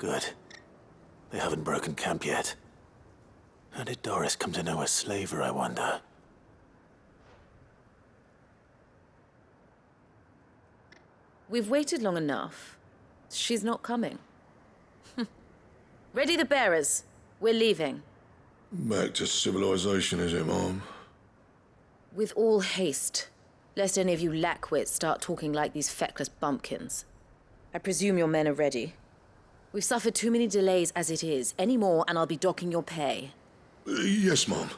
Good. They haven't broken camp yet. How did Doris come to know a slaver, I wonder? We've waited long enough. She's not coming. Ready the bearers. We're leaving. Back to civilization, is it, Mom? With all haste, lest any of you lackwits start talking like these feckless bumpkins. I presume your men are ready. We've suffered too many delays as it is. Any more and I'll be docking your pay. Yes, Mom.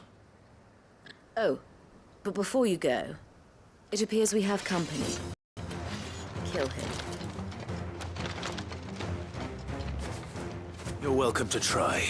Oh, but before you go, it appears we have company. Kill him. You're welcome to try.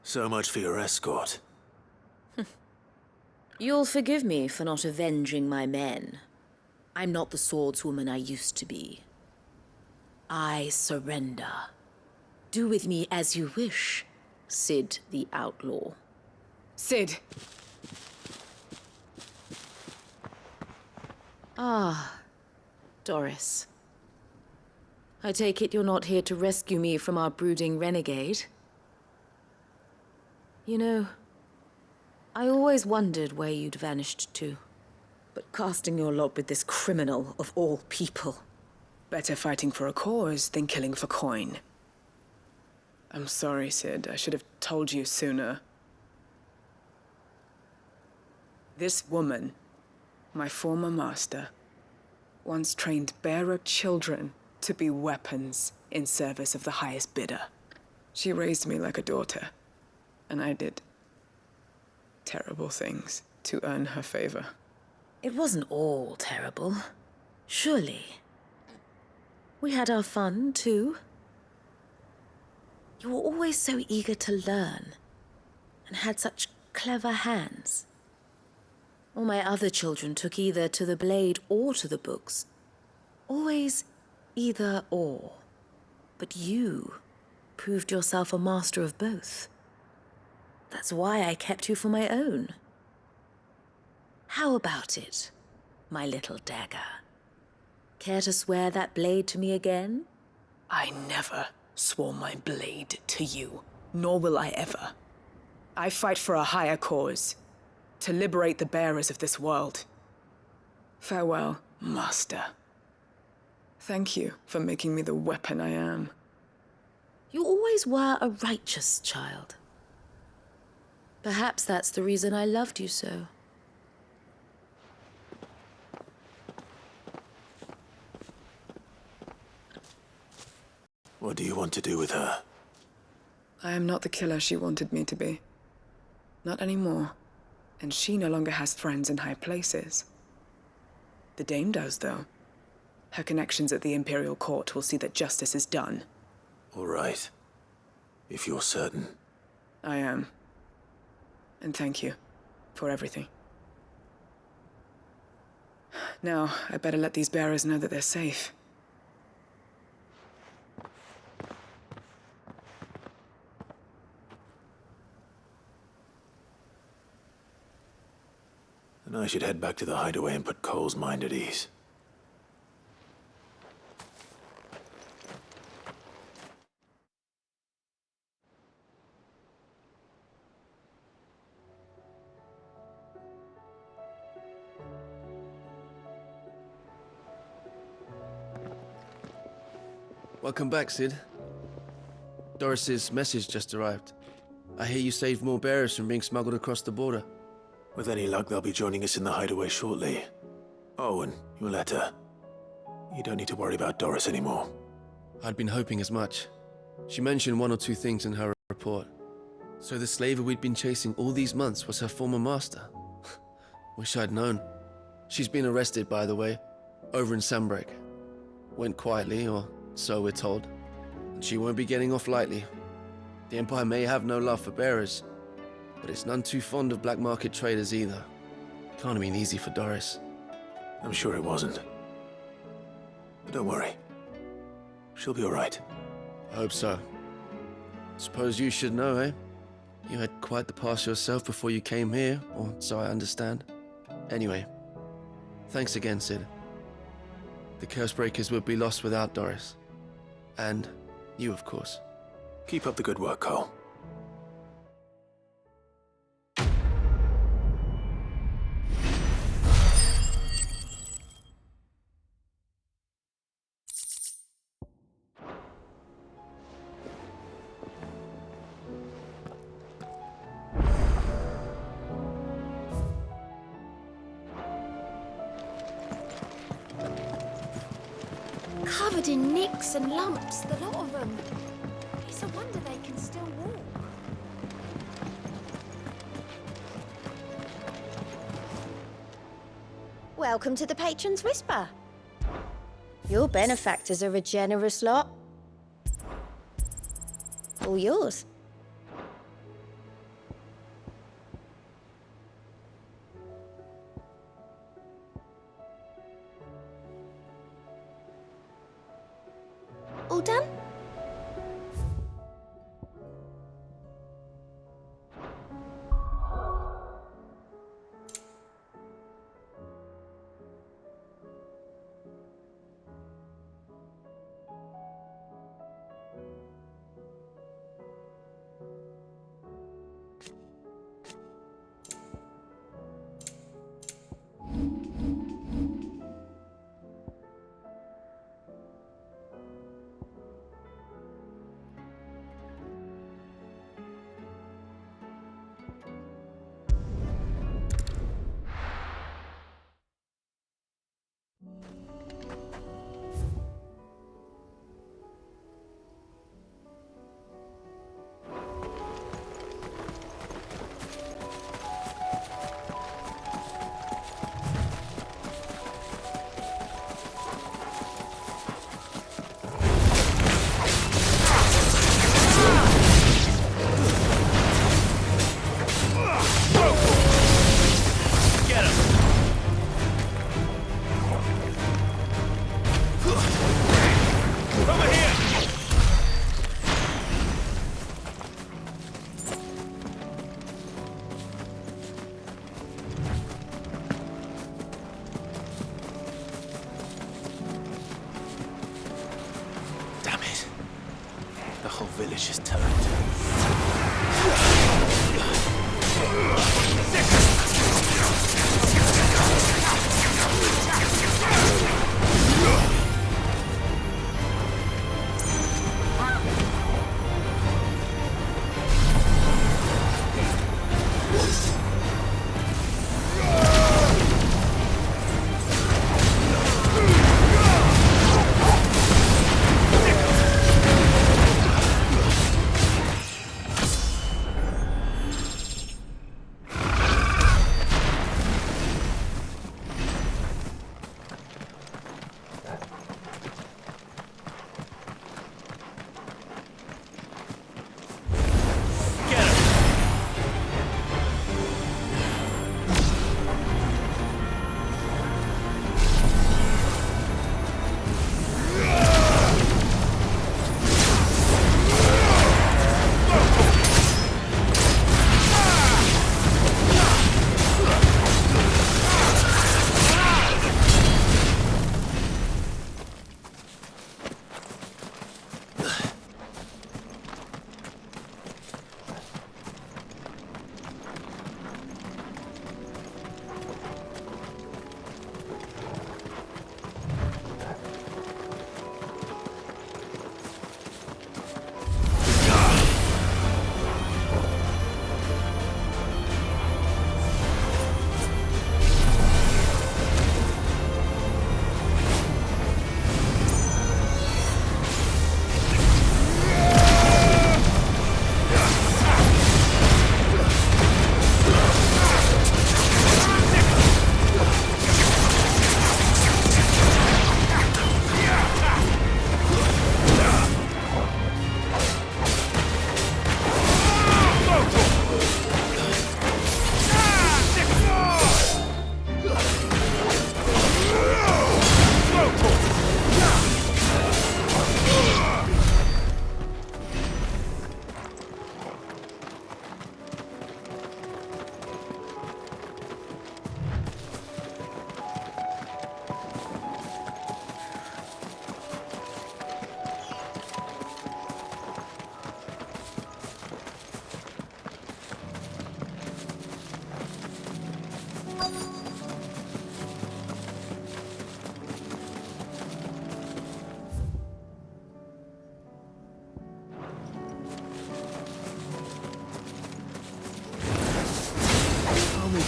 So much for your escort. You'll forgive me for not avenging my men. I'm not the swordswoman I used to be. I surrender. Do with me as you wish, Sid the Outlaw. Sid. Ah, Doris. I take it you're not here to rescue me from our brooding renegade? You know, I always wondered where you'd vanished to. But casting your lot with this criminal of all people. Better fighting for a cause than killing for coin. I'm sorry, Sid. I should have told you sooner. This woman, my former master, once trained bearer children to be weapons in service of the highest bidder. She raised me like a daughter, and I did terrible things to earn her favor. It wasn't all terrible, surely. We had our fun, too. You were always so eager to learn, and had such clever hands. All my other children took either to the blade or to the books. Always either or. But you proved yourself a master of both. That's why I kept you for my own. How about it, my little dagger? Care to swear that blade to me again? I never swore my blade to you, nor will I ever. I fight for a higher cause, to liberate the bearers of this world. Farewell, Master. Thank you for making me the weapon I am. You always were a righteous child. Perhaps that's the reason I loved you so. What do you want to do with her? I am not the killer she wanted me to be. Not anymore. And she no longer has friends in high places. The Dame does, though. Her connections at the Imperial Court will see that justice is done. All right. If you're certain. I am. And thank you for everything. Now, I better let these bearers know that they're safe. And I should head back to the hideaway and put Cole's mind at ease. Welcome back, Sid. Doris's message just arrived. I hear you saved more bearers from being smuggled across the border. With any luck, they'll be joining us in the hideaway shortly. Oh, and your letter. You don't need to worry about Doris anymore. I'd been hoping as much. She mentioned one or two things in her report. So the slaver we'd been chasing all these months was her former master. Wish I'd known. She's been arrested, by the way, over in Sandbreak. Went quietly, or so we're told. And she won't be getting off lightly. The Empire may have no love for bearers, but it's none too fond of black market traders either. Can't have been easy for Doris. I'm sure it wasn't. But don't worry. She'll be all right. I hope so. Suppose you should know, eh? You had quite the past yourself before you came here, or so I understand. Anyway, thanks again, Sid. The Cursebreakers would be lost without Doris. And you, of course. Keep up the good work, Cole. Covered in nicks and lumps, the lot of them. It's a wonder they can still walk. Welcome to the Patron's Whisper. Your benefactors are a generous lot. All yours. All done? village is turned.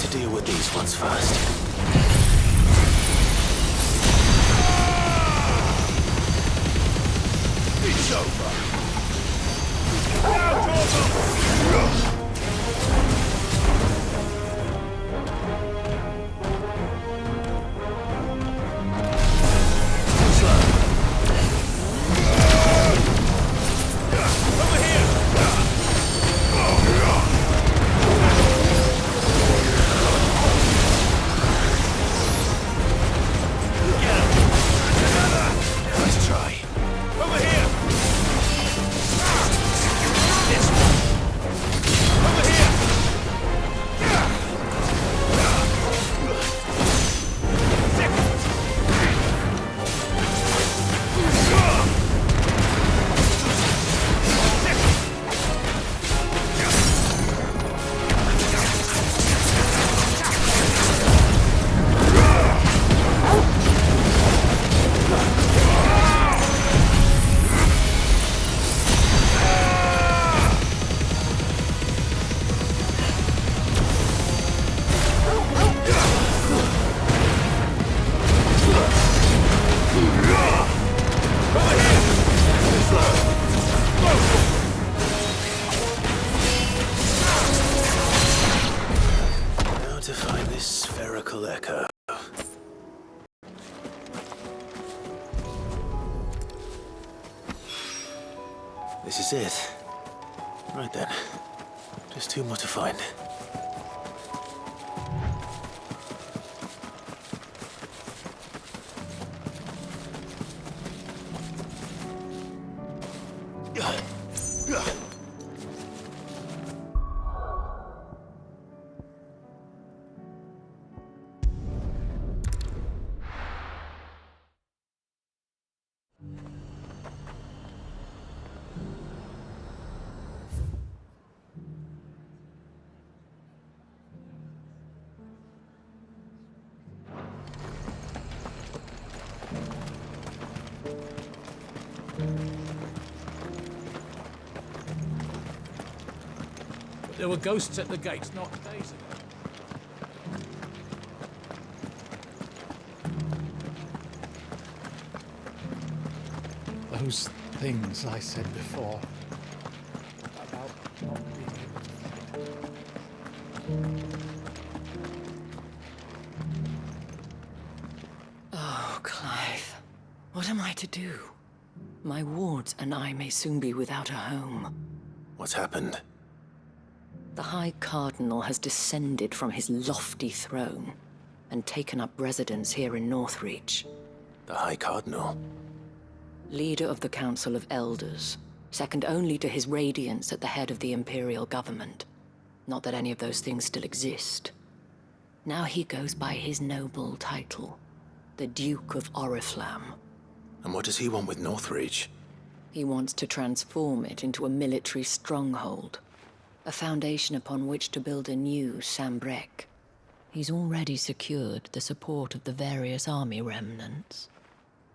to deal with these ones first. It's over. Nice try. Over here! This one. Over here! Now to find this spherical echo. This is it. Right then. Just two more to find. There were ghosts at the gates not days ago. Those things I said before about not being able to fight. Oh, Clive. What am I to do? My wards and I may soon be without a home. What's happened? The High Cardinal has descended from his lofty throne and taken up residence here in Northreach. The High Cardinal? Leader of the Council of Elders, second only to his Radiance at the head of the Imperial government. Not that any of those things still exist. Now he goes by his noble title, the Duke of Oriflamme. And what does he want with Northreach? He wants to transform it into a military stronghold, a foundation upon which to build a new Sambrec. He's already secured the support of the various army remnants,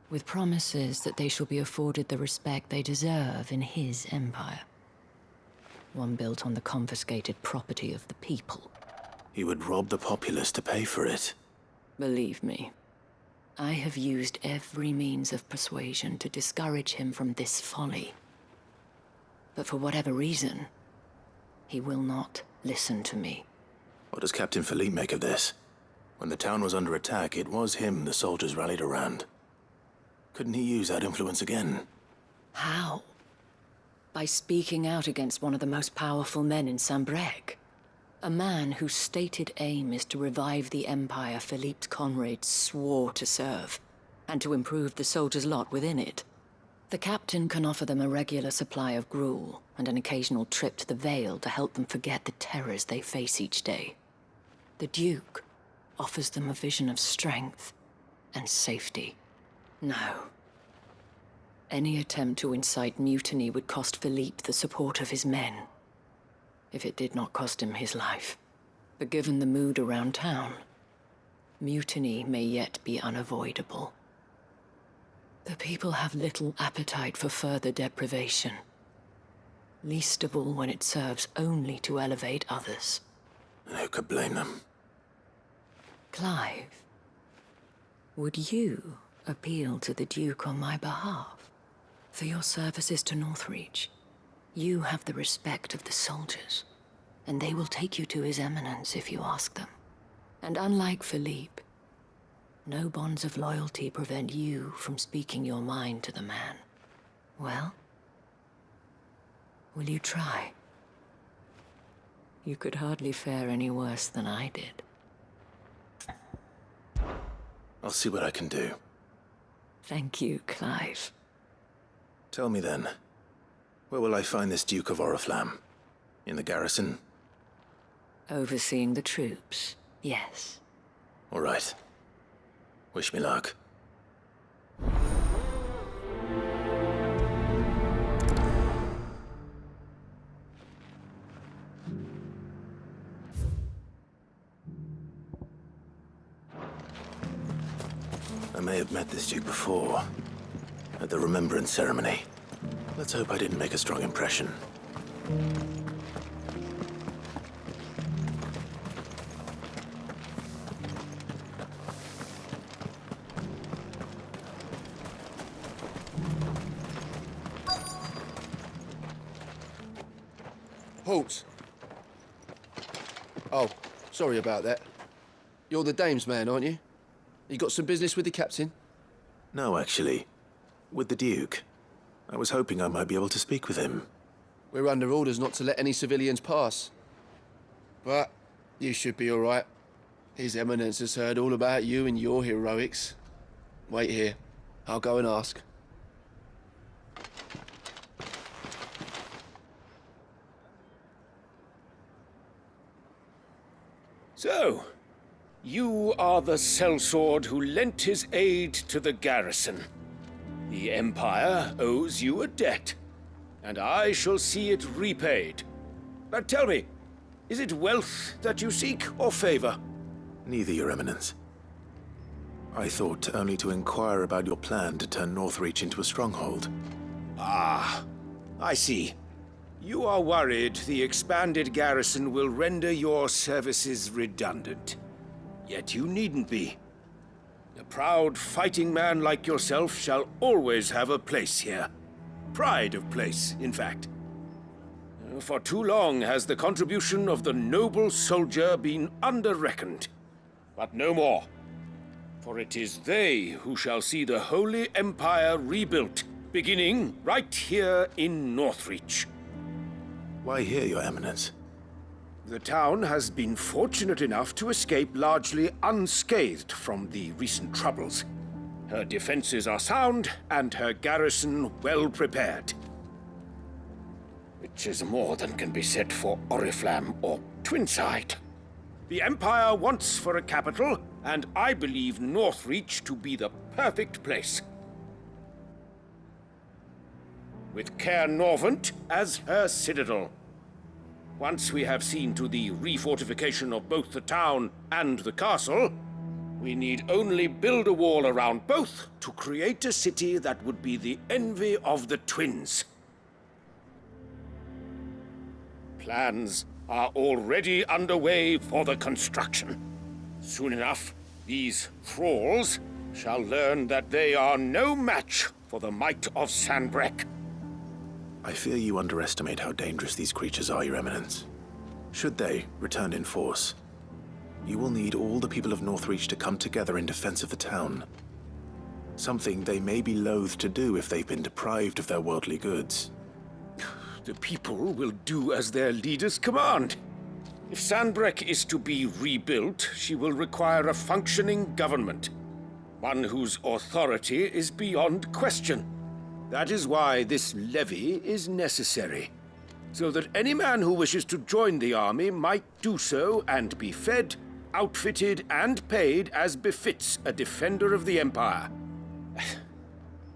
with promises that they shall be afforded the respect they deserve in his empire. One built on the confiscated property of the people. He would rob the populace to pay for it. Believe me, I have used every means of persuasion to discourage him from this folly. But for whatever reason, he will not listen to me. What does Captain Philippe make of this? When the town was under attack, it was him the soldiers rallied around. Couldn't he use that influence again? How? By speaking out against one of the most powerful men in Sambrec. A man whose stated aim is to revive the empire Philippe's comrades swore to serve, and to improve the soldiers' lot within it. The captain can offer them a regular supply of gruel, and an occasional trip to the Vale to help them forget the terrors they face each day. The Duke offers them a vision of strength and safety. No. Any attempt to incite mutiny would cost Philippe the support of his men, if it did not cost him his life. But given the mood around town, mutiny may yet be unavoidable. The people have little appetite for further deprivation, least of all when it serves only to elevate others. And who could blame them? Clive, would you appeal to the Duke on my behalf? For your services to Northreach, you have the respect of the soldiers, and they will take you to His Eminence if you ask them. And unlike Philippe, no bonds of loyalty prevent you from speaking your mind to the man. Well, will you try? You could hardly fare any worse than I did. I'll see what I can do. Thank you, Clive. Tell me then, where will I find this Duke of Oriflamme? In the garrison? Overseeing the troops, yes. All right. Wish me luck. I may have met this Duke before, at the Remembrance Ceremony. Let's hope I didn't make a strong impression. Halt! Oh, sorry about that. You're the dame's man, aren't you? You got some business with the captain? No, actually. With the Duke. I was hoping I might be able to speak with him. We're under orders not to let any civilians pass. But you should be all right. His Eminence has heard all about you and your heroics. Wait here. I'll go and ask. So, you are the sellsword who lent his aid to the garrison. The Empire owes you a debt, and I shall see it repaid. But tell me, is it wealth that you seek, or favor? Neither, Your Eminence. I thought only to inquire about your plan to turn Northreach into a stronghold. Ah, I see. You are worried the expanded garrison will render your services redundant. Yet you needn't be. A proud fighting man like yourself shall always have a place here. Pride of place, in fact. For too long has the contribution of the noble soldier been under-reckoned. But no more. For it is they who shall see the Holy Empire rebuilt, beginning right here in Northreach. Why here, Your Eminence? The town has been fortunate enough to escape largely unscathed from the recent troubles. Her defenses are sound, and her garrison well prepared. Which is more than can be said for Oriflamme or Twinside. The Empire wants for a capital, and I believe Northreach to be the perfect place. With Caer Norvent as her citadel. Once we have seen to the refortification of both the town and the castle, we need only build a wall around both to create a city that would be the envy of the twins. Plans are already underway for the construction. Soon enough, these thralls shall learn that they are no match for the might of Sanbreque. I fear you underestimate how dangerous these creatures are, Your Eminence. Should they return in force, you will need all the people of Northreach to come together in defense of the town. Something they may be loath to do if they've been deprived of their worldly goods. The people will do as their leaders command. If Sanbreque is to be rebuilt, she will require a functioning government. One whose authority is beyond question. That is why this levy is necessary, so that any man who wishes to join the army might do so and be fed, outfitted, and paid as befits a defender of the Empire.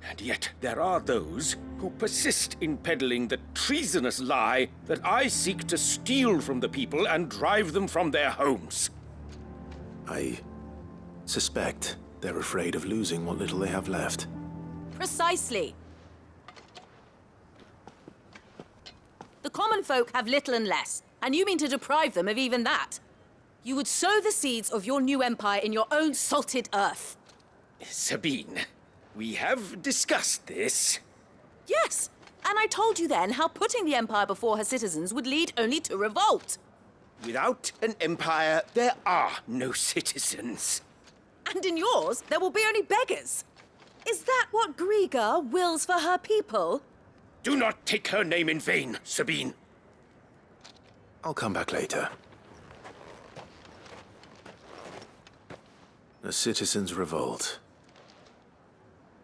And yet there are those who persist in peddling the treasonous lie that I seek to steal from the people and drive them from their homes. I suspect they're afraid of losing what little they have left. Precisely. The common folk have little and less, and you mean to deprive them of even that? You would sow the seeds of your new empire in your own salted earth. Sabine, we have discussed this. Yes, and I told you then how putting the empire before her citizens would lead only to revolt. Without an empire, there are no citizens. And in yours, there will be only beggars. Is that what Griga wills for her people? Do not take her name in vain, Sabine. I'll come back later. A citizens' revolt.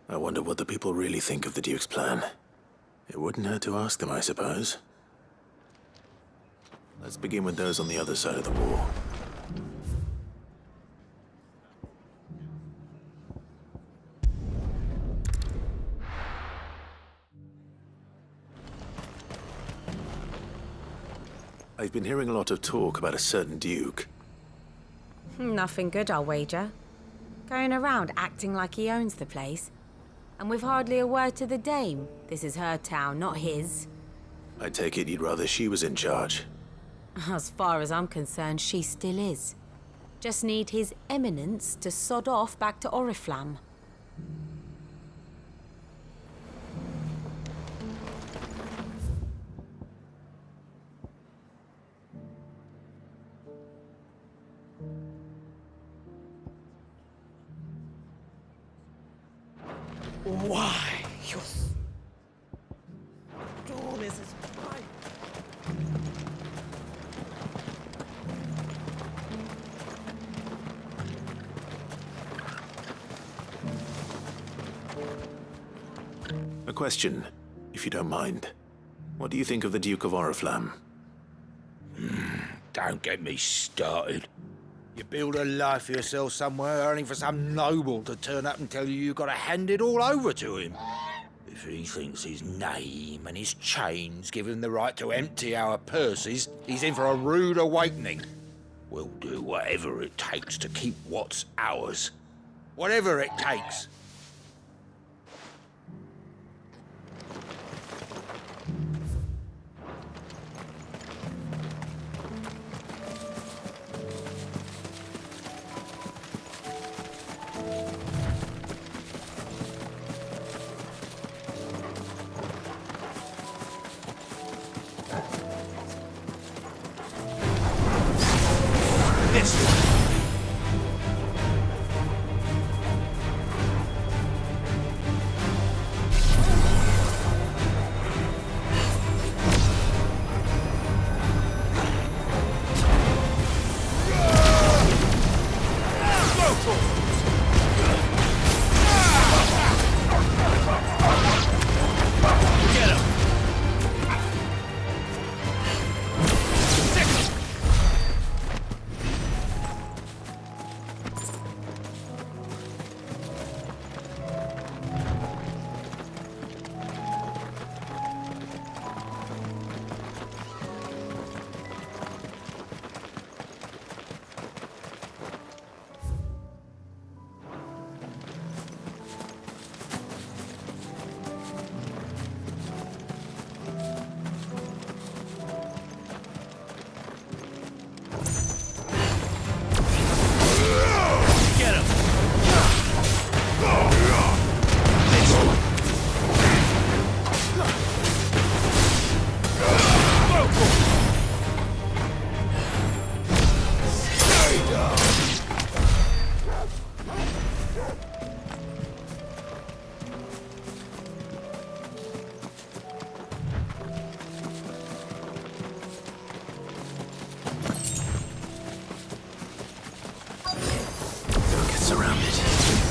I wonder what the people really think of the Duke's plan. It wouldn't hurt to ask them, I suppose. Let's begin with those on the other side of the wall. I've been hearing a lot of talk about a certain Duke. Nothing good, I'll wager. Going around acting like he owns the place. And with hardly a word to the dame. This is her town, not his. I take it you'd rather she was in charge. As far as I'm concerned, she still is. Just need his eminence to sod off back to Oriflamme. Why, your storm is as bright. A question, if you don't mind. What do you think of the Duke of Oriflamme? Don't get me started. You build a life for yourself somewhere, only for some noble to turn up and tell you you've got to hand it all over to him. If he thinks his name and his chains give him the right to empty our purses, he's in for a rude awakening. We'll do whatever it takes to keep what's ours. Whatever it takes.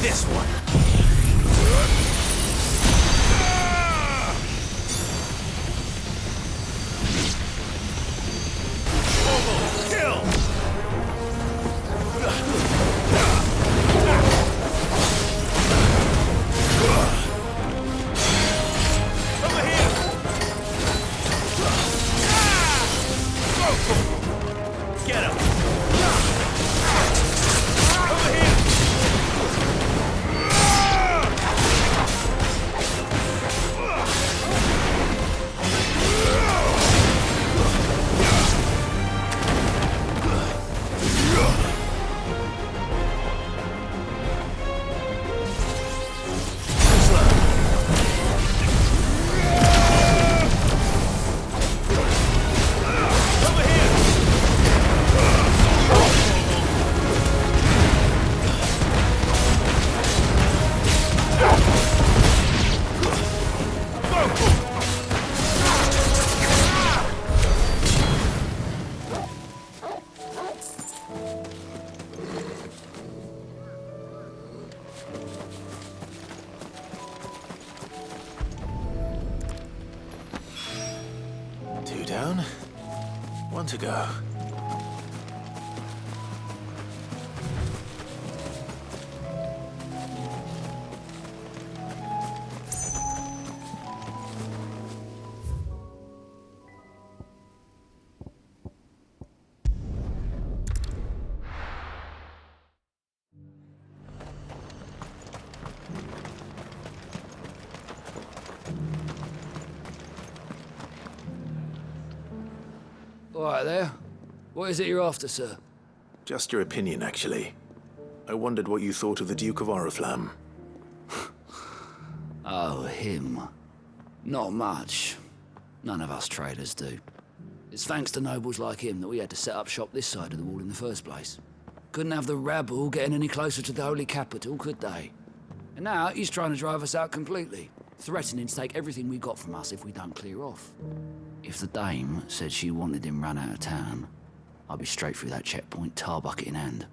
This one. to go. All right there. What is it you're after, sir? Just your opinion, actually. I wondered what you thought of the Duke of Oriflamme. Oh, him. Not much. None of us traders do. It's thanks to nobles like him that we had to set up shop this side of the wall in the first place. Couldn't have the rabble getting any closer to the holy capital, could they? And now he's trying to drive us out completely, threatening to take everything we got from us if we don't clear off. If the dame said she wanted him run out of town, I'd be straight through that checkpoint, tar bucket in hand.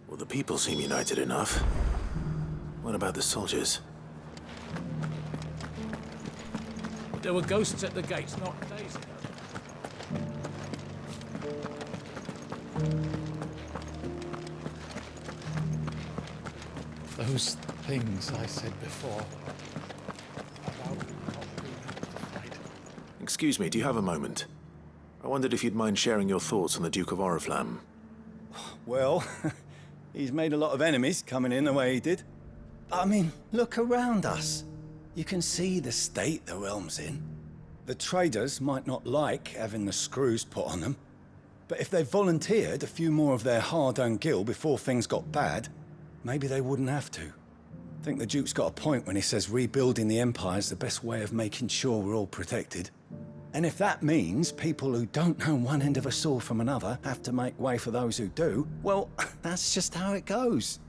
Well, the people seem united enough. What about the soldiers? There were ghosts at the gates not days ago. Those things I said before about not being able to fight. Excuse me, do you have a moment? I wondered if you'd mind sharing your thoughts on the Duke of Oriflamme. Well, he's made a lot of enemies coming in the way he did. But I mean, look around us. You can see the state the realm's in. The traders might not like having the screws put on them, but if they volunteered a few more of their hard-earned gil before things got bad, maybe they wouldn't have to. I think the Duke's got a point when he says rebuilding the Empire's the best way of making sure we're all protected. And if that means people who don't know one end of a sword from another have to make way for those who do, well, that's just how it goes.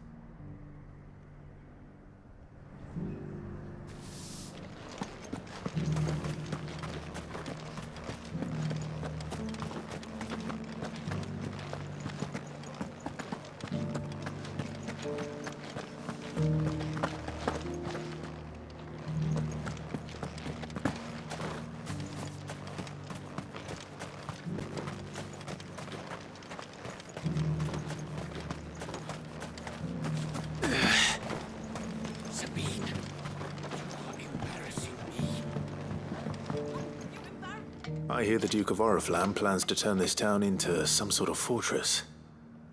I hear the Duke of Oriflamme plans to turn this town into some sort of fortress.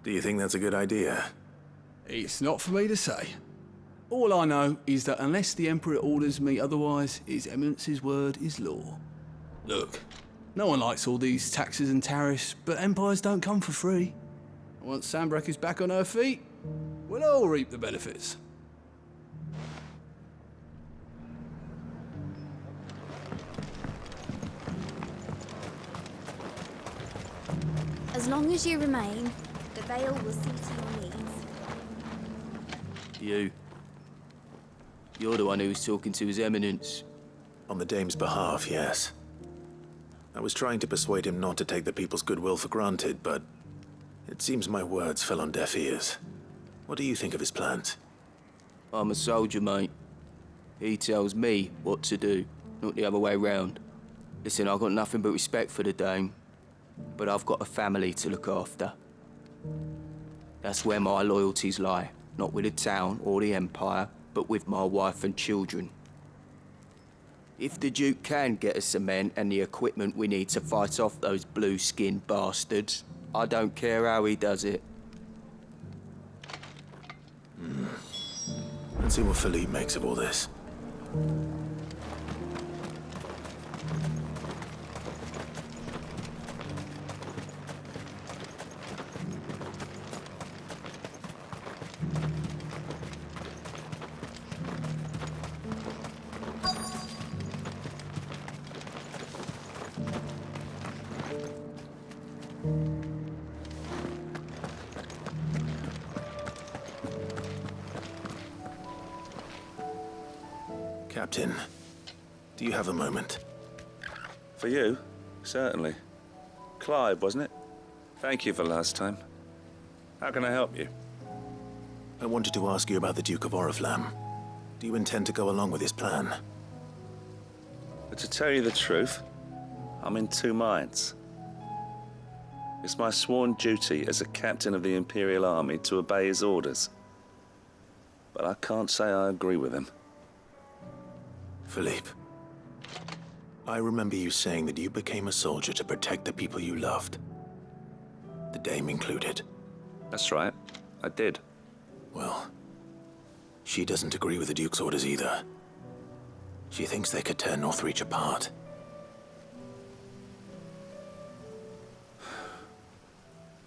Do you think that's a good idea? It's not for me to say. All I know is that unless the Emperor orders me otherwise, His Eminence's word is law. Look, no one likes all these taxes and tariffs, but empires don't come for free. Once Sanbreque is back on her feet, we'll all reap the benefits. As long as you remain, the Veil will see to your needs. You're the one who was talking to His Eminence. On the Dame's behalf, yes. I was trying to persuade him not to take the people's goodwill for granted, but it seems my words fell on deaf ears. What do you think of his plans? I'm a soldier, mate. He tells me what to do, not the other way round. Listen, I've got nothing but respect for the Dame, but I've got a family to look after. That's where my loyalties lie, not with the town or the Empire, but with my wife and children. If the Duke can get us some men and the equipment we need to fight off those blue-skinned bastards, I don't care how he does it. Let's see what Philippe makes of all this. Captain, do you have a moment? For you? Certainly. Clive, wasn't it? Thank you for last time. How can I help you? I wanted to ask you about the Duke of Oriflamme. Do you intend to go along with his plan? But to tell you the truth, I'm in two minds. It's my sworn duty as a captain of the Imperial Army to obey his orders. But I can't say I agree with him. Philippe, I remember you saying that you became a soldier to protect the people you loved. The Dame included. That's right, I did. Well, she doesn't agree with the Duke's orders either. She thinks they could tear Northreach apart.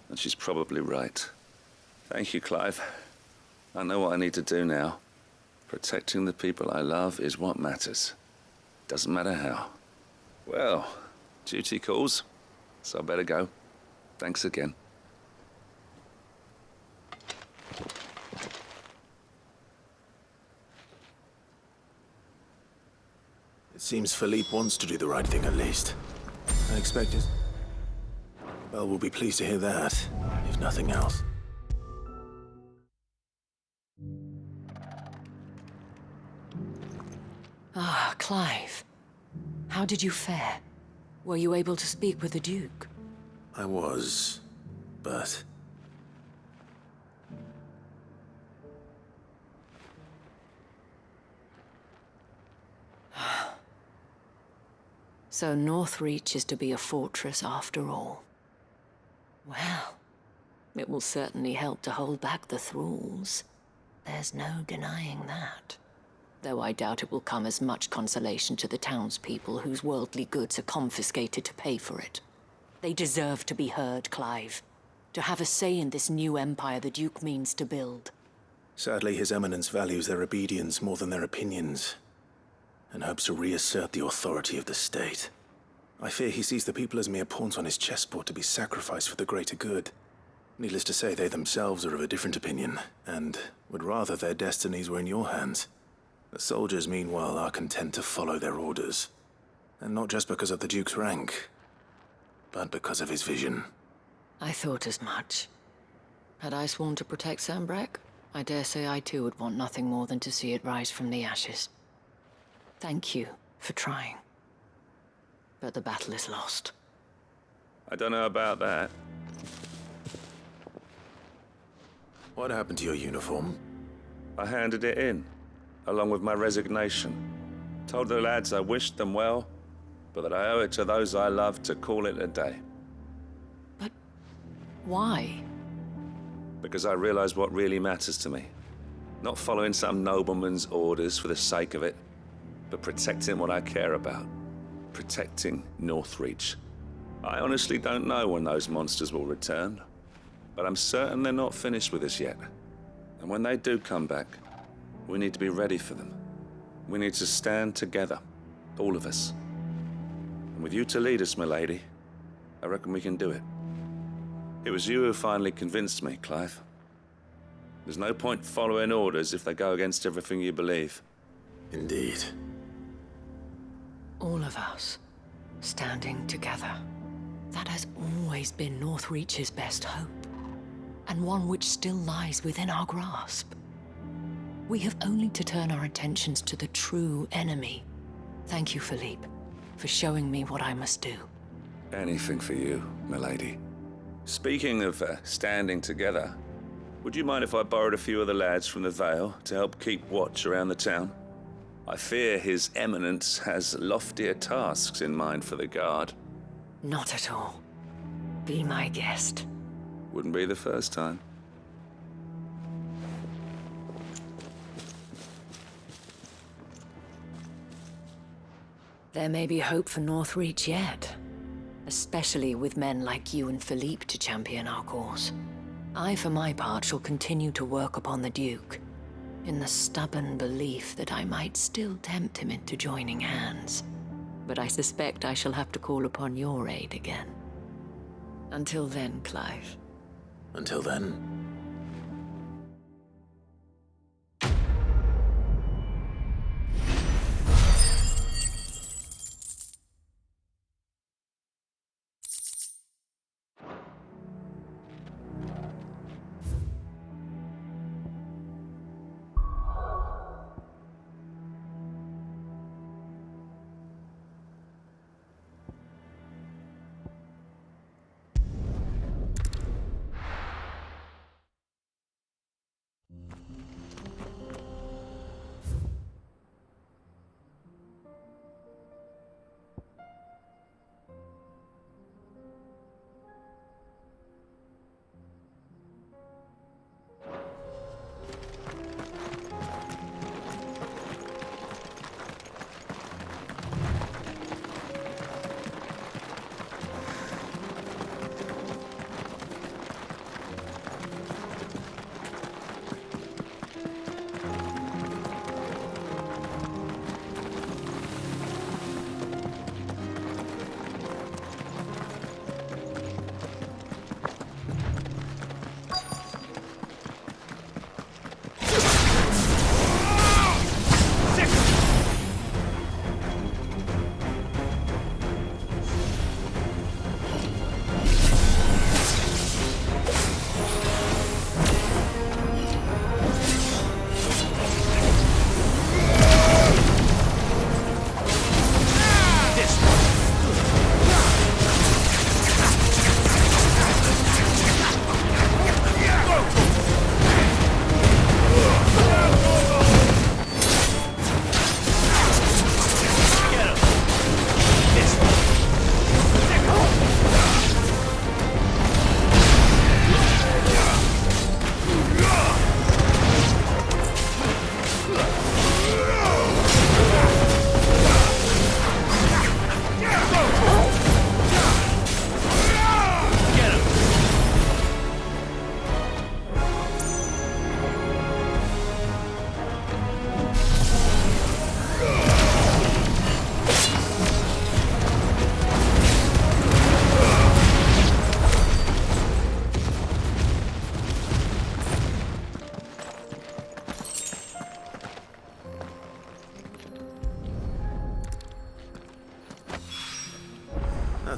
And she's probably right. Thank you, Clive. I know what I need to do now. Protecting the people I love is what matters. Doesn't matter how. Well, duty calls, so I better go. Thanks again. It seems Philippe wants to do the right thing at least. I expect it. Well, we'll be pleased to hear that, if nothing else. Ah, Clive. How did you fare? Were you able to speak with the Duke? I was, but... So Northreach is to be a fortress after all. Well, it will certainly help to hold back the thralls. There's no denying that. Though I doubt it will come as much consolation to the townspeople whose worldly goods are confiscated to pay for it. They deserve to be heard, Clive. To have a say in this new empire the Duke means to build. Sadly, His Eminence values their obedience more than their opinions, and hopes to reassert the authority of the state. I fear he sees the people as mere pawns on his chessboard to be sacrificed for the greater good. Needless to say, they themselves are of a different opinion, and would rather their destinies were in your hands. The soldiers, meanwhile, are content to follow their orders. And not just because of the Duke's rank, but because of his vision. I thought as much. Had I sworn to protect Sanbreque, I dare say I too would want nothing more than to see it rise from the ashes. Thank you for trying. But the battle is lost. I don't know about that. What happened to your uniform? I handed it in, along with my resignation. Told the lads I wished them well, but that I owe it to those I love to call it a day. But why? Because I realized what really matters to me. Not following some nobleman's orders for the sake of it, but protecting what I care about. Protecting Northreach. I honestly don't know when those monsters will return, but I'm certain they're not finished with us yet. And when they do come back, we need to be ready for them. We need to stand together, all of us. And with you to lead us, milady, I reckon we can do it. It was you who finally convinced me, Clive. There's no point following orders if they go against everything you believe. Indeed. All of us, standing together. That has always been Northreach's best hope, and one which still lies within our grasp. We have only to turn our attentions to the true enemy. Thank you, Philippe, for showing me what I must do. Anything for you, milady. Speaking of standing together, would you mind if I borrowed a few of the lads from the Vale to help keep watch around the town? I fear His Eminence has loftier tasks in mind for the guard. Not at all. Be my guest. Wouldn't be the first time. There may be hope for Northreach yet, especially with men like you and Philippe to champion our cause. I, for my part, shall continue to work upon the Duke, in the stubborn belief that I might still tempt him into joining hands. But I suspect I shall have to call upon your aid again. Until then, Clive. Until then...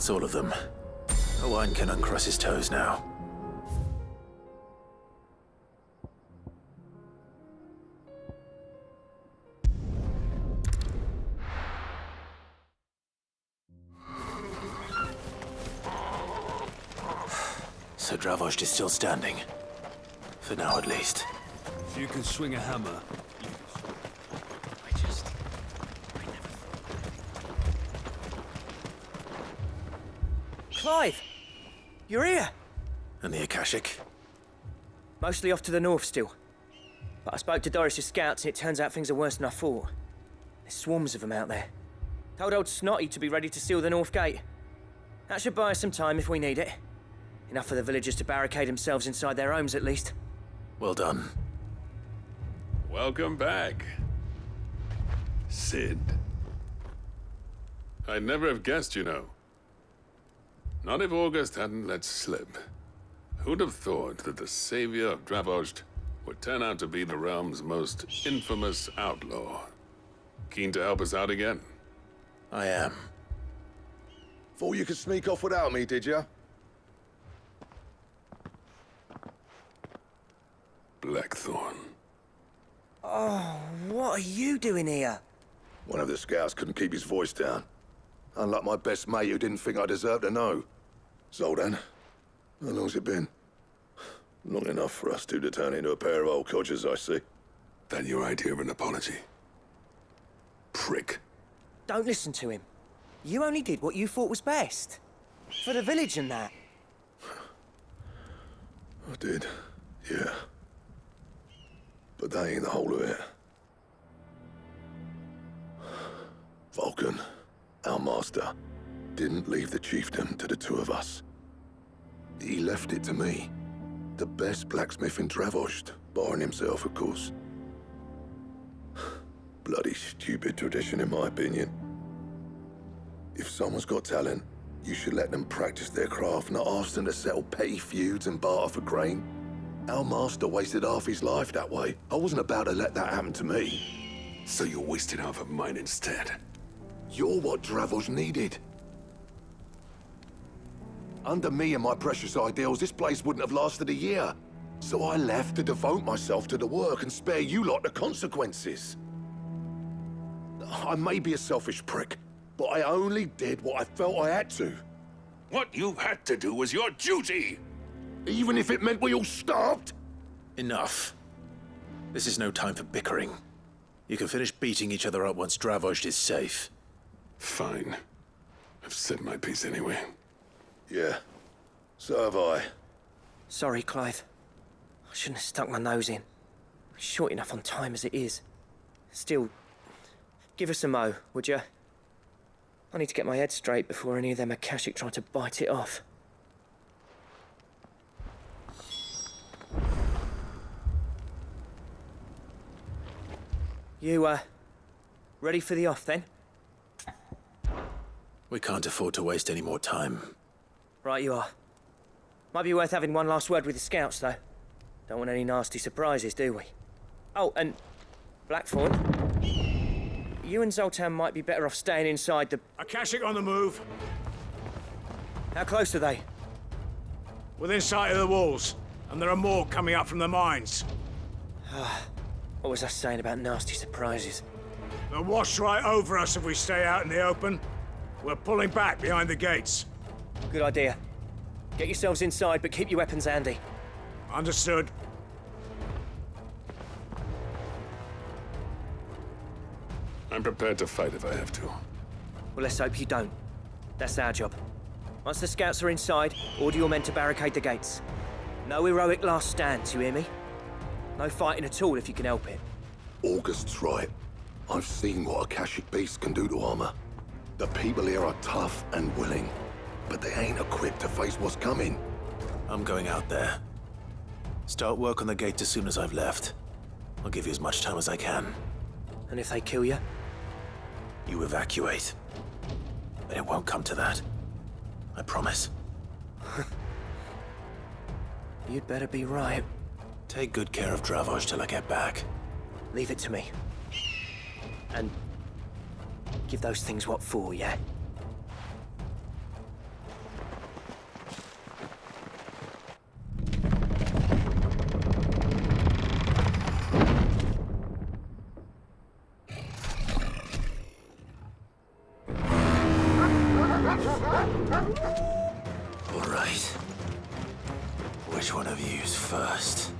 That's all of them. Owain can uncross his toes now. So Dravost is still standing. For now, at least. If you can swing a hammer, Clive! You're here! And the Akashic? Mostly off to the north still. But I spoke to Doris's scouts and it turns out things are worse than I thought. There's swarms of them out there. Told old Snotty to be ready to seal the north gate. That should buy us some time if we need it. Enough for the villagers to barricade themselves inside their homes at least. Well done. Welcome back, Sid. I'd never have guessed, you know. Not if August hadn't let slip. Who'd have thought that the savior of Dravost would turn out to be the realm's most infamous outlaw? Keen to help us out again? I am. Thought you could sneak off without me, did you? Blackthorn. Oh, what are you doing here? One of the scouts couldn't keep his voice down. Unlike my best mate who didn't think I deserved to know. Zoldan, how long's it been? Long enough for us two to turn into a pair of old codgers, I see. That your idea of an apology? Prick. Don't listen to him. You only did what you thought was best. For the village and that. I did, yeah. But that ain't the whole of it. Vulcan, our master, didn't leave the chiefdom to the two of us. He left it to me. The best blacksmith in Dravost, barring himself, of course. Bloody stupid tradition, in my opinion. If someone's got talent, you should let them practice their craft, not ask them to settle petty feuds and barter for grain. Our master wasted half his life that way. I wasn't about to let that happen to me. So you wasted half of mine instead. You're what Dravost needed. Under me and my precious ideals, this place wouldn't have lasted a year. So I left to devote myself to the work and spare you lot the consequences. I may be a selfish prick, but I only did what I felt I had to. What you had to do was your duty! Even if it meant we all stopped? Enough. This is no time for bickering. You can finish beating each other up once Dravost is safe. Fine. I've said my piece anyway. Yeah, so have I. Sorry, Clive. I shouldn't have stuck my nose in. We're short enough on time as it is. Still, give us a mo, would you? I need to get my head straight before any of them Akashic try to bite it off. You, ready for the off, then? We can't afford to waste any more time. Right you are. Might be worth having one last word with the scouts, though. Don't want any nasty surprises, do we? Oh, and Blackthorn, you and Zoltan might be better off staying inside the... Akashic on the move. How close are they? Within sight of the walls, and there are more coming up from the mines. What was I saying about nasty surprises? They'll wash right over us if we stay out in the open. We're pulling back behind the gates. Good idea. Get yourselves inside, but keep your weapons handy. Understood. I'm prepared to fight if I have to. Well, let's hope you don't. That's our job. Once the scouts are inside, order your men to barricade the gates. No heroic last stands, you hear me? No fighting at all if you can help it. August's right. I've seen what Akashic beasts can do to armor. The people here are tough and willing, but they ain't equipped to face what's coming. I'm going out there. Start work on the gate as soon as I've left. I'll give you as much time as I can. And if they kill you? You evacuate. But it won't come to that. I promise. You'd better be right. Take good care of Dravost till I get back. Leave it to me. And give those things what for, yeah? Right. Which one of you's first?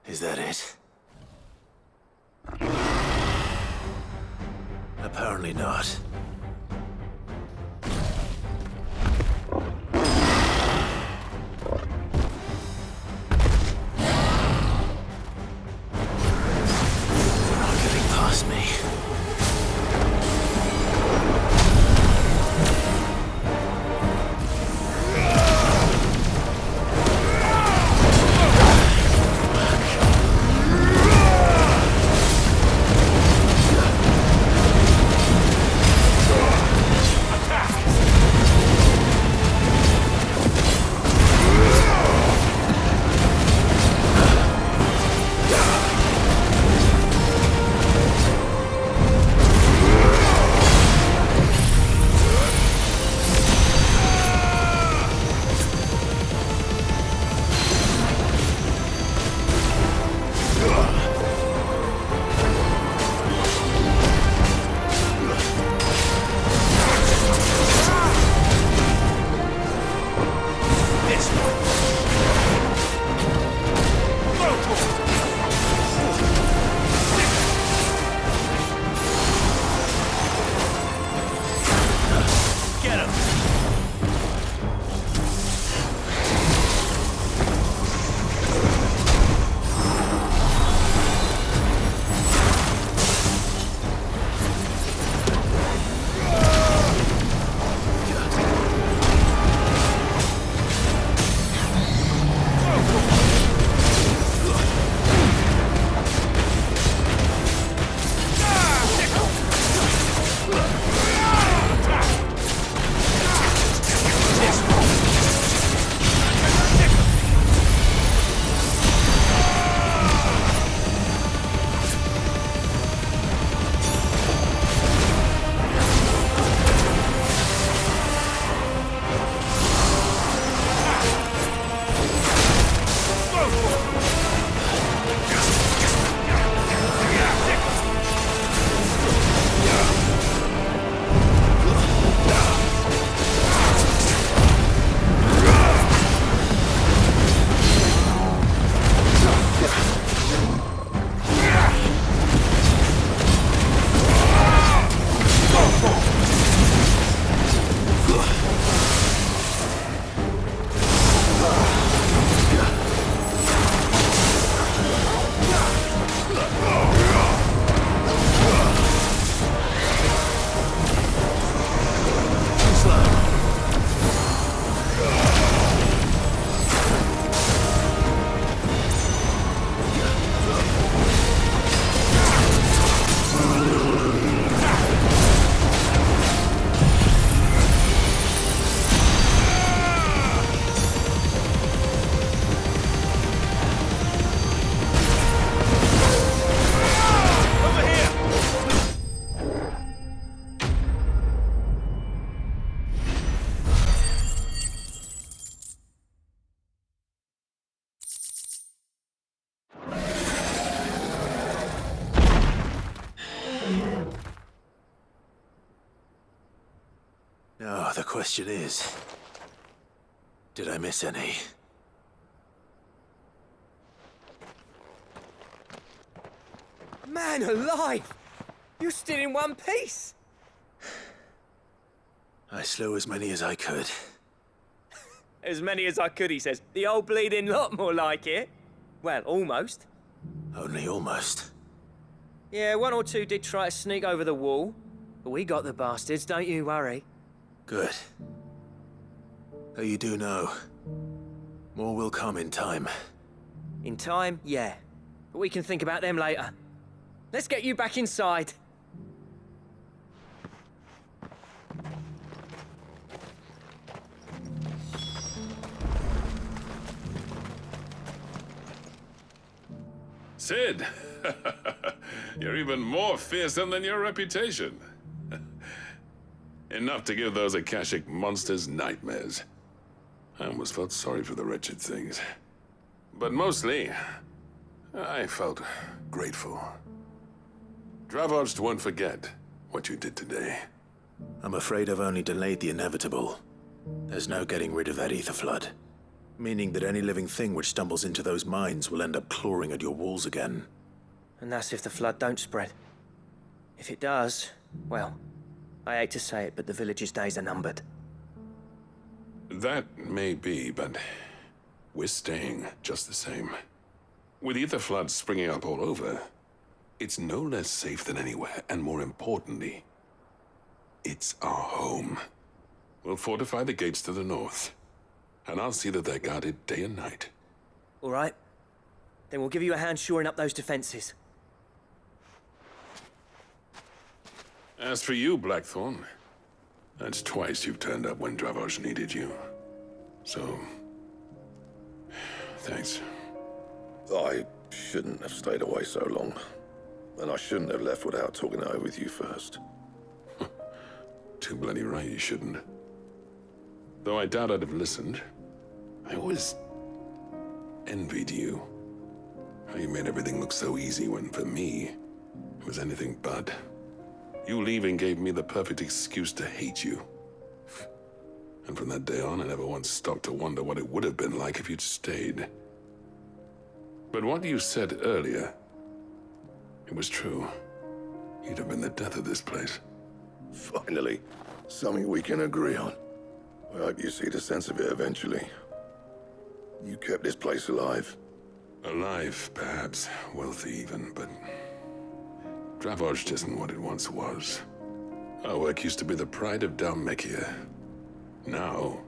Is that it? Apparently not. They're not getting past me. Now, the question is, did I miss any? Man alive! You're still in one piece! I slew as many as I could. As many as I could, he says. The old bleeding lot, more like it. Well, almost. Only almost. Yeah, one or two did try to sneak over the wall. But we got the bastards, don't you worry. Good. Though you do know, more will come in time. In time, yeah. But we can think about them later. Let's get you back inside. Sid! You're even more fearsome than your reputation. Enough to give those Akashic monsters nightmares. I almost felt sorry for the wretched things. But mostly, I felt grateful. Dravoged won't forget what you did today. I'm afraid I've only delayed the inevitable. There's no getting rid of that ether flood. Meaning that any living thing which stumbles into those mines will end up clawing at your walls again. And that's if the flood don't spread. If it does, well, I hate to say it, but the village's days are numbered. That may be, but we're staying just the same. With ether floods springing up all over, it's no less safe than anywhere, and more importantly, it's our home. We'll fortify the gates to the north, and I'll see that they're guarded day and night. All right. Then we'll give you a hand shoring up those defenses. As for you, Blackthorn, that's twice you've turned up when Dravoged needed you. So, thanks. I shouldn't have stayed away so long. And I shouldn't have left without talking it over with you first. Too bloody right you shouldn't. Though I doubt I'd have listened. I always envied you. How you made everything look so easy when, for me, it was anything but. You leaving gave me the perfect excuse to hate you. And from that day on, I never once stopped to wonder what it would have been like if you'd stayed. But what you said earlier, it was true. You'd have been the death of this place. Finally, something we can agree on. I hope you see the sense of it eventually. You kept this place alive. Alive, perhaps. Wealthy even, but Dravoged isn't what it once was. Our work used to be the pride of Dalmekia. Now,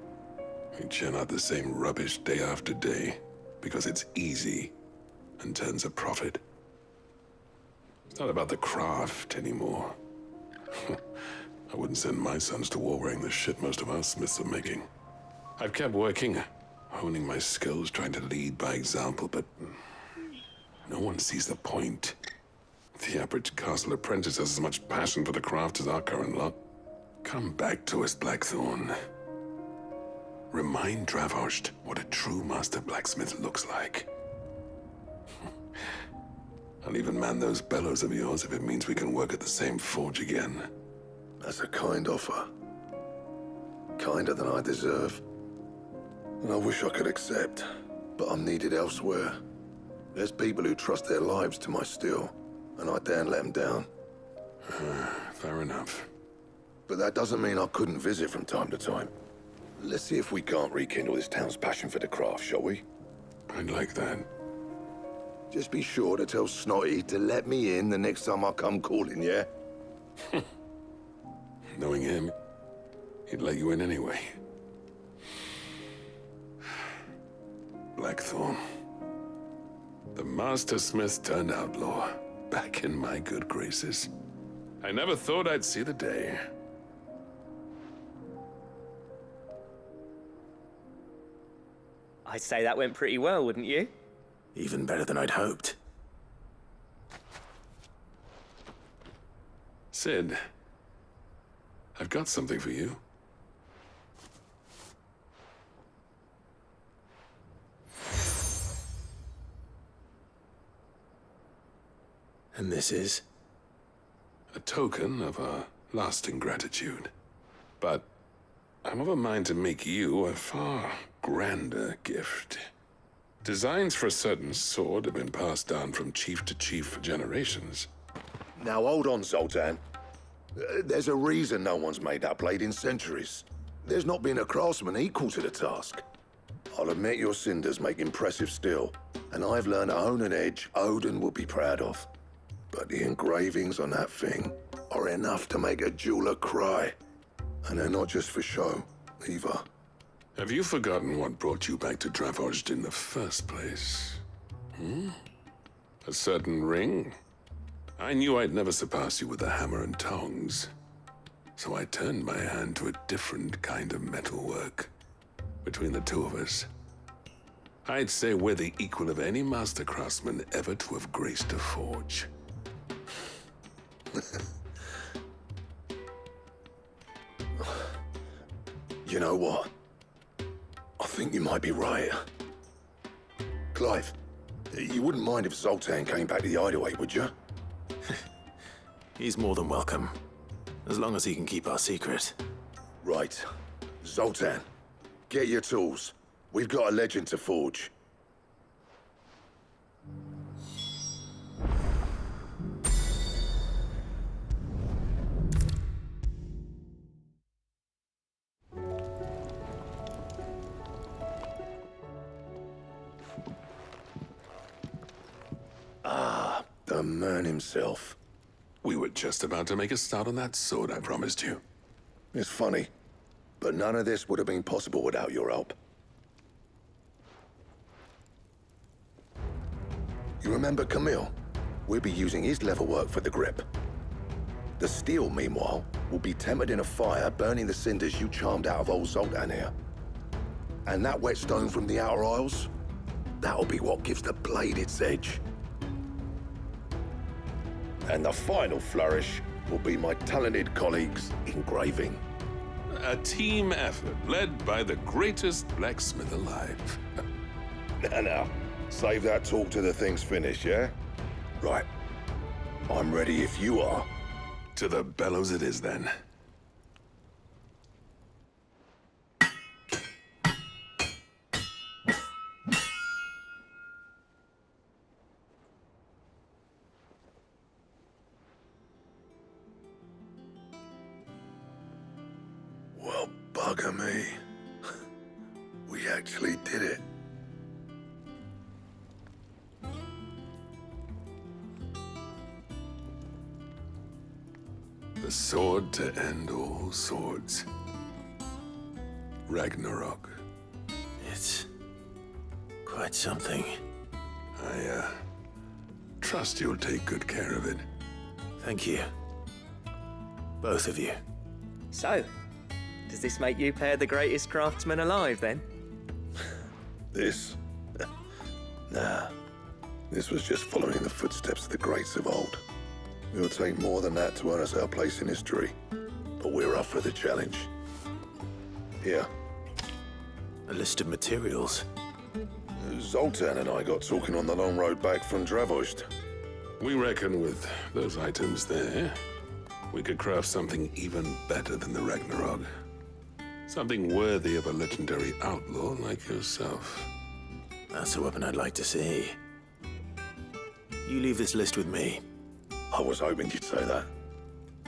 we churn out the same rubbish day after day because it's easy and turns a profit. It's not about the craft anymore. I wouldn't send my sons to war wearing the shit most of our smiths are making. I've kept working, honing my skills, trying to lead by example, but no one sees the point. The average castle apprentice has as much passion for the craft as our current lot. Come back to us, Blackthorn. Remind Dravoged what a true master blacksmith looks like. I'll even man those bellows of yours if it means we can work at the same forge again. That's a kind offer. Kinder than I deserve. And I wish I could accept, but I'm needed elsewhere. There's people who trust their lives to my steel, and I daren't let them down. Fair enough. But that doesn't mean I couldn't visit from time to time. Let's see if we can't rekindle this town's passion for the craft, shall we? I'd like that. Just be sure to tell Snotty to let me in the next time I come calling, yeah? Knowing him, he'd let you in anyway. Blackthorn. The Master Smith turned outlaw, back in my good graces. I never thought I'd see the day. I'd say that went pretty well, wouldn't you? Even better than I'd hoped. Sid, I've got something for you. And this is? A token of our lasting gratitude. But I'm of a mind to make you a far grander gift. Designs for a certain sword have been passed down from chief to chief for generations. Now hold on, Zoltan. There's a reason no one's made that blade in centuries. There's not been a craftsman equal to the task. I'll admit your cinders make impressive steel, and I've learned to own an edge Odin would be proud of. But the engravings on that thing are enough to make a jeweler cry. And they're not just for show, either. Have you forgotten what brought you back to Dravojd in the first place? A certain ring? I knew I'd never surpass you with a hammer and tongs. So I turned my hand to a different kind of metalwork. Between the two of us, I'd say we're the equal of any master craftsman ever to have graced a forge. You know what? I think you might be right. Clive, you wouldn't mind if Zoltan came back to the Hideaway, would you? He's more than welcome, as long as he can keep our secret. Right. Zoltan, get your tools. We've got a legend to forge. Ah, the man himself. We were just about to make a start on that sword I promised you. It's funny, but none of this would have been possible without your help. You remember Camille? We'll be using his leatherwork for the grip. The steel, meanwhile, will be tempered in a fire, burning the cinders you charmed out of old Zoltan here. And that whetstone from the Outer Isles, that'll be what gives the blade its edge. And the final flourish will be my talented colleagues' engraving. A team effort led by the greatest blacksmith alive. Now, save that talk till the thing's finished, yeah? Right. I'm ready if you are. To the bellows it is, then. Well, bugger me. We actually did it. The sword to end all swords. Ragnarok. It's quite something. I trust you'll take good care of it. Thank you. Both of you. So, does this make you pair the greatest craftsman alive, then? This? Nah. This was just following the footsteps of the greats of old. It'll take more than that to earn us our place in history. But we're up for the challenge. Here. A list of materials. Zoltan and I got talking on the long road back from Dravojd. We reckon with those items there, we could craft something even better than the Ragnarok. Something worthy of a legendary outlaw like yourself. That's a weapon I'd like to see. You leave this list with me. I was hoping you'd say that.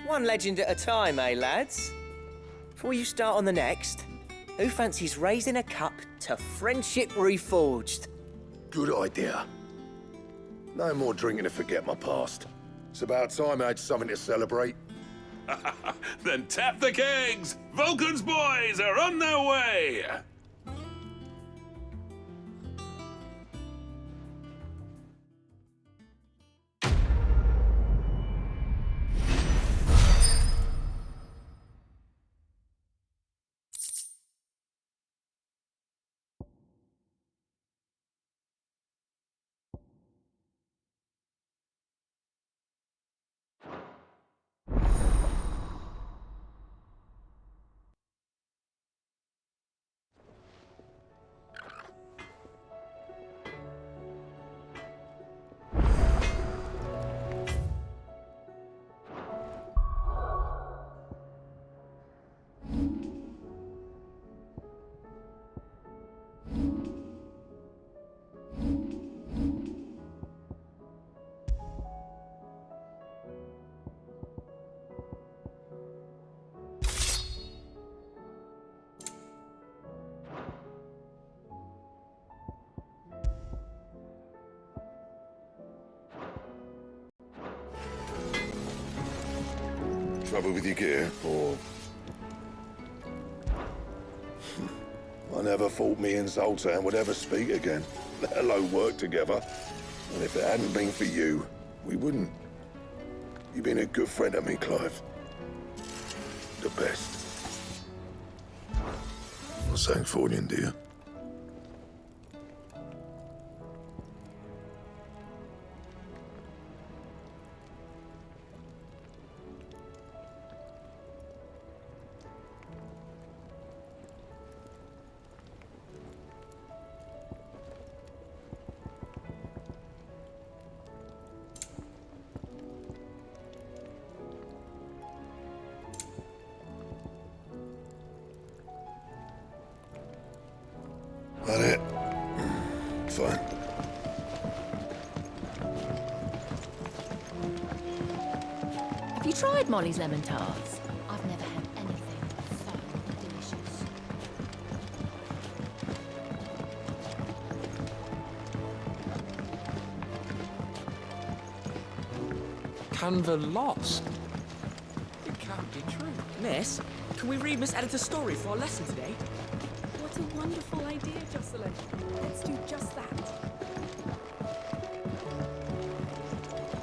One legend at a time, eh, lads? Before you start on the next, who fancies raising a cup to friendship reforged? Good idea. No more drinking to forget my past. It's about time I had something to celebrate. Then tap the kegs! Vulcan's boys are on their way! Trouble with your gear, or... I never thought me and Zoltan would ever speak again, let alone work together. And if it hadn't been for you, we wouldn't. You've been a good friend to me, Clive. The best. Well, thanks for it, dear. That it? Fine. Have you tried Molly's lemon tarts? I've never had anything so delicious. Canva lost? It can't be true. Miss, can we read Miss Editor's story for our lesson today? What a wonderful idea, Jocelyn. Let's do just that.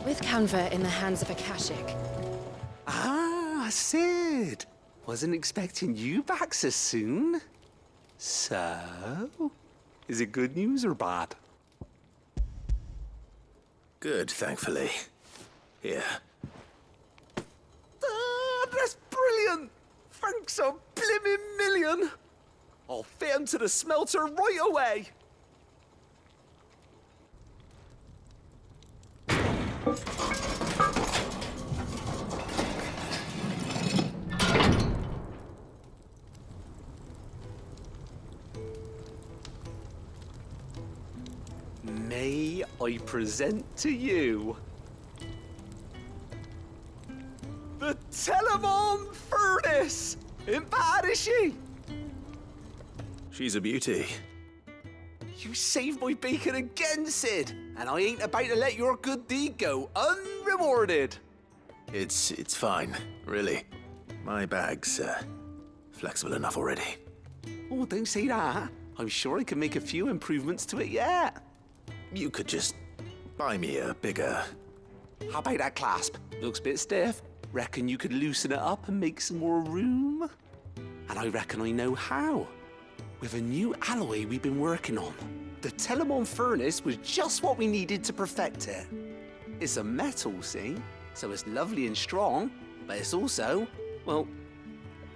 With Canva in the hands of a Akashic. Ah, Sid. Wasn't expecting you back so soon. So, is it good news or bad? Good, thankfully. Here. Ah, that's brilliant! Thanks a blimmin' million! I'll fit 'em to the smelter right away! May I present to you the Telemon Furnace! Ain't bad, is she? She's a beauty. You saved my bacon again, Sid, and I ain't about to let your good deed go unrewarded. It's fine, really. My bag's flexible enough already. Oh, don't say that. I'm sure I can make a few improvements to it yet. You could just buy me a bigger... How about that clasp? Looks a bit stiff. Reckon you could loosen it up and make some more room? And I reckon I know how. With a new alloy we've been working on. The Telemon Furnace was just what we needed to perfect it. It's a metal, see? So it's lovely and strong, but it's also, well,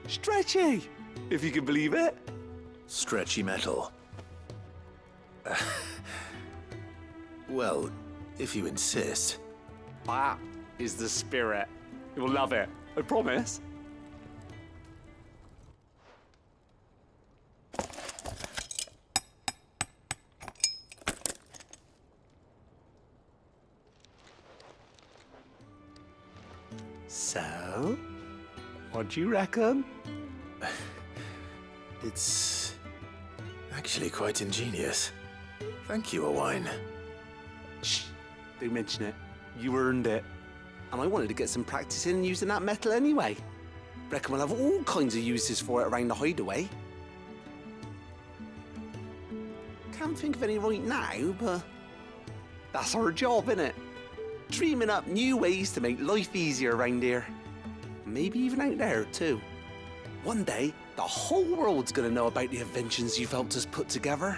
stretchy, if you can believe it. Stretchy metal. Well, if you insist. That is the spirit. You'll love it, I promise. So, what do you reckon? It's actually quite ingenious. Thank you, Owain. Shh, don't mention it. You earned it. And I wanted to get some practice in using that metal anyway. Reckon we'll have all kinds of uses for it around the hideaway. Can't think of any right now, but that's our job, innit? Dreaming up new ways to make life easier around here. Maybe even out there, too. One day, the whole world's gonna know about the inventions you've helped us put together.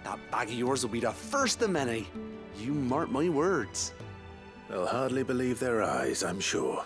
That bag of yours will be the first of many. You mark my words. They'll hardly believe their eyes, I'm sure.